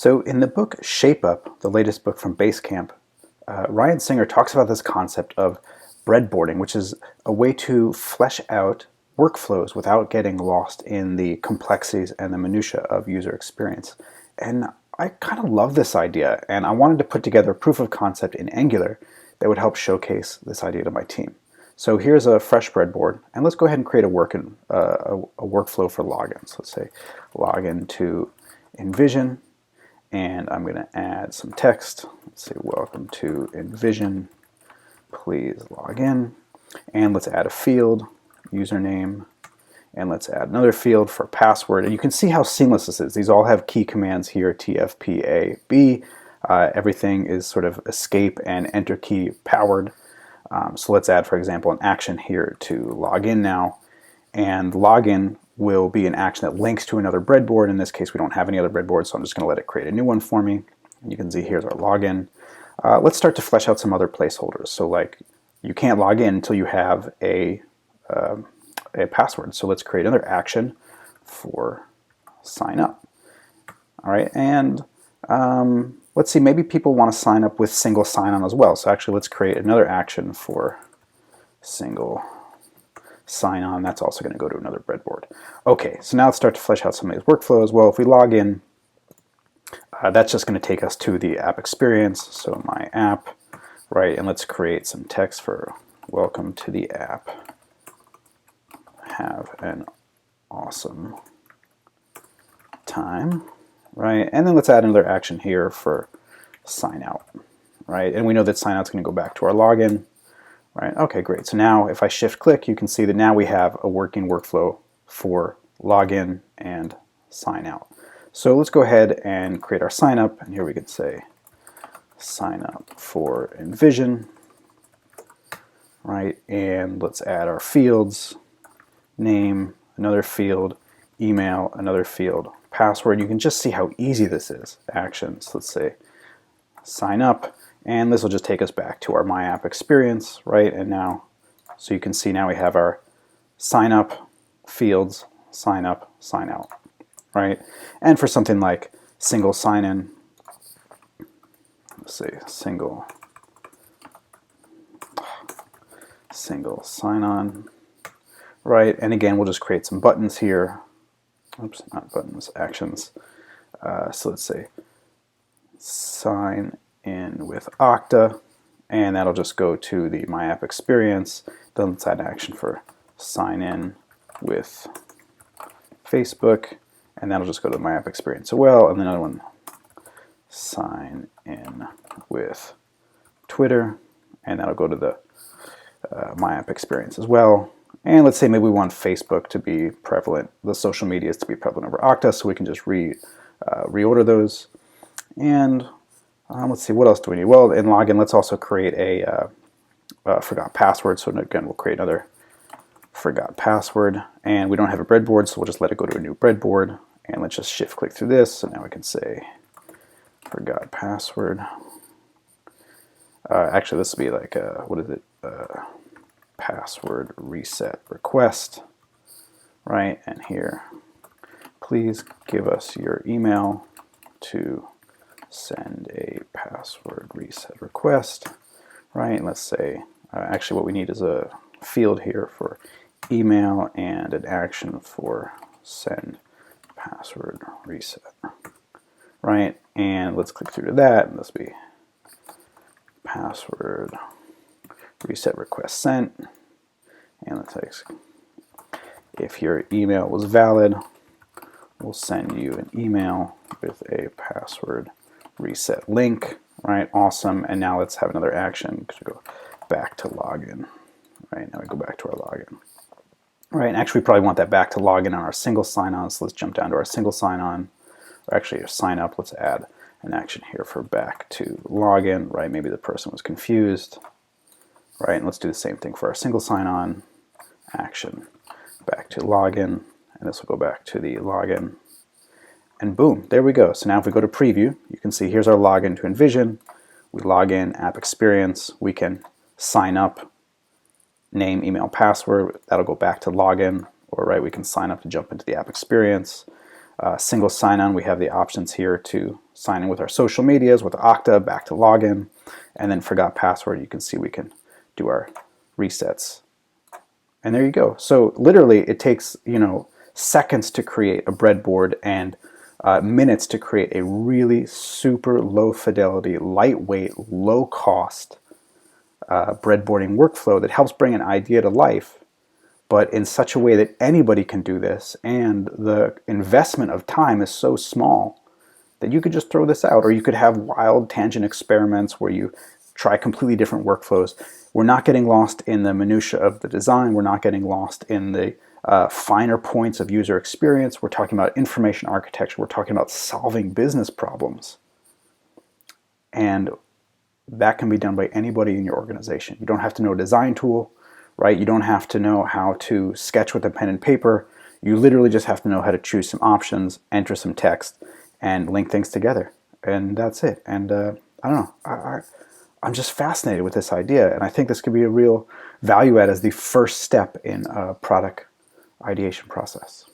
So in the book Shape Up, the latest book from Basecamp, Ryan Singer talks about this concept of breadboarding, which is a way to flesh out workflows without getting lost in the complexities and the minutia of user experience. And I kind of love this idea, and I wanted to put together a proof of concept in Angular that would help showcase this idea to my team. So here's a fresh breadboard, and let's go ahead and create a workflow for logins. Let's say login to InVision, and I'm going to add some text. Let's say welcome to InVision, please log in, and let's add a field, username, and let's add another field for password. And you can see how seamless this is. These all have key commands here, TFPAB. Everything is sort of escape and enter key powered. So let's add, for example, an action here to log in now. And login will be an action that links to another breadboard. In this case, we don't have any other breadboard, so I'm just going to let it create a new one for me. And you can see here's our login. Let's start to flesh out some other placeholders. So like, you can't log in until you have a password. So let's create another action for sign up. All right, and let's see, maybe people want to sign up with single sign-on as well. So actually, let's create another action for single sign-on. That's also going to go to another breadboard. Okay, so now let's start to flesh out some of these workflows. Well, if we log in, that's just going to take us to the app experience. So my app, right, and let's create some text for welcome to the app. Have an awesome time, right? And then let's add another action here for sign out, right? And we know that sign out is going to go back to our login, right? Okay, great. So now if I shift click, you can see that now we have a working workflow for login and sign out. So let's go ahead and create our sign up, and here we could say sign up for InVision, right? And let's add our fields, name, another field, email, another field, password. You can just see how easy this is. Actions, let's say sign up, and this will just take us back to our My App experience, right? And now, so you can see now we have our sign up, fields, sign up, sign out, right? And for something like single sign in, let's say single sign on, right? And again, we'll just create some buttons here. Oops, not buttons, actions. So let's say sign in with Okta, and that'll just go to the My App experience. Then let's add an action for sign in with Facebook, and that'll just go to the My App experience as well. And another one, sign in with Twitter, and that'll go to the My App experience as well. And let's say maybe we want Facebook to be prevalent, the social medias to be prevalent over Okta, so we can just reorder those. And let's see, what else do we need? Well, in login, let's also create a forgot password. So again, we'll create another forgot password. And we don't have a breadboard, so we'll just let it go to a new breadboard. And let's just shift click through this. So now we can say forgot password. Actually, this will be like, what is it? Password reset request, right? And here, please give us your email to send a password reset request, right? And let's say, actually what we need is a field here for email and an action for send password reset, right? And let's click through to that, and this will be password reset request sent, and let's say if your email was valid, we'll send you an email with a password reset link, right? Awesome. And now let's have another action to go back to login, right? Now we go back to our login, right? And actually we probably want that back to login on our single sign-on, so let's jump down to our single sign-on, or actually our sign up. Let's add an action here for back to login, right? Maybe the person was confused, right? And let's do the same thing for our single sign-on action, back to login, and this will go back to the login, and boom, there we go. So now if we go to preview, you can see here's our login to InVision. We log in, app experience, we can sign up, name, email, password, that'll go back to login, or right, we can sign up to jump into the app experience. Single sign-on, we have the options here to sign in with our social medias, with Okta, back to login, and then forgot password. You can see we can do our resets. And there you go. So literally it takes, seconds to create a breadboard and minutes to create a really super low fidelity, lightweight, low cost breadboarding workflow that helps bring an idea to life, but in such a way that anybody can do this, and the investment of time is so small that you could just throw this out, or you could have wild tangent experiments where you try completely different workflows. We're not getting lost in the minutia of the design. We're not getting lost in the finer points of user experience. We're talking about information architecture. We're talking about solving business problems. And that can be done by anybody in your organization. You don't have to know a design tool, right? You don't have to know how to sketch with a pen and paper. You literally just have to know how to choose some options, enter some text, and link things together. And that's it. And I don't know. I'm just fascinated with this idea, and I think this could be a real value add as the first step in a product ideation process.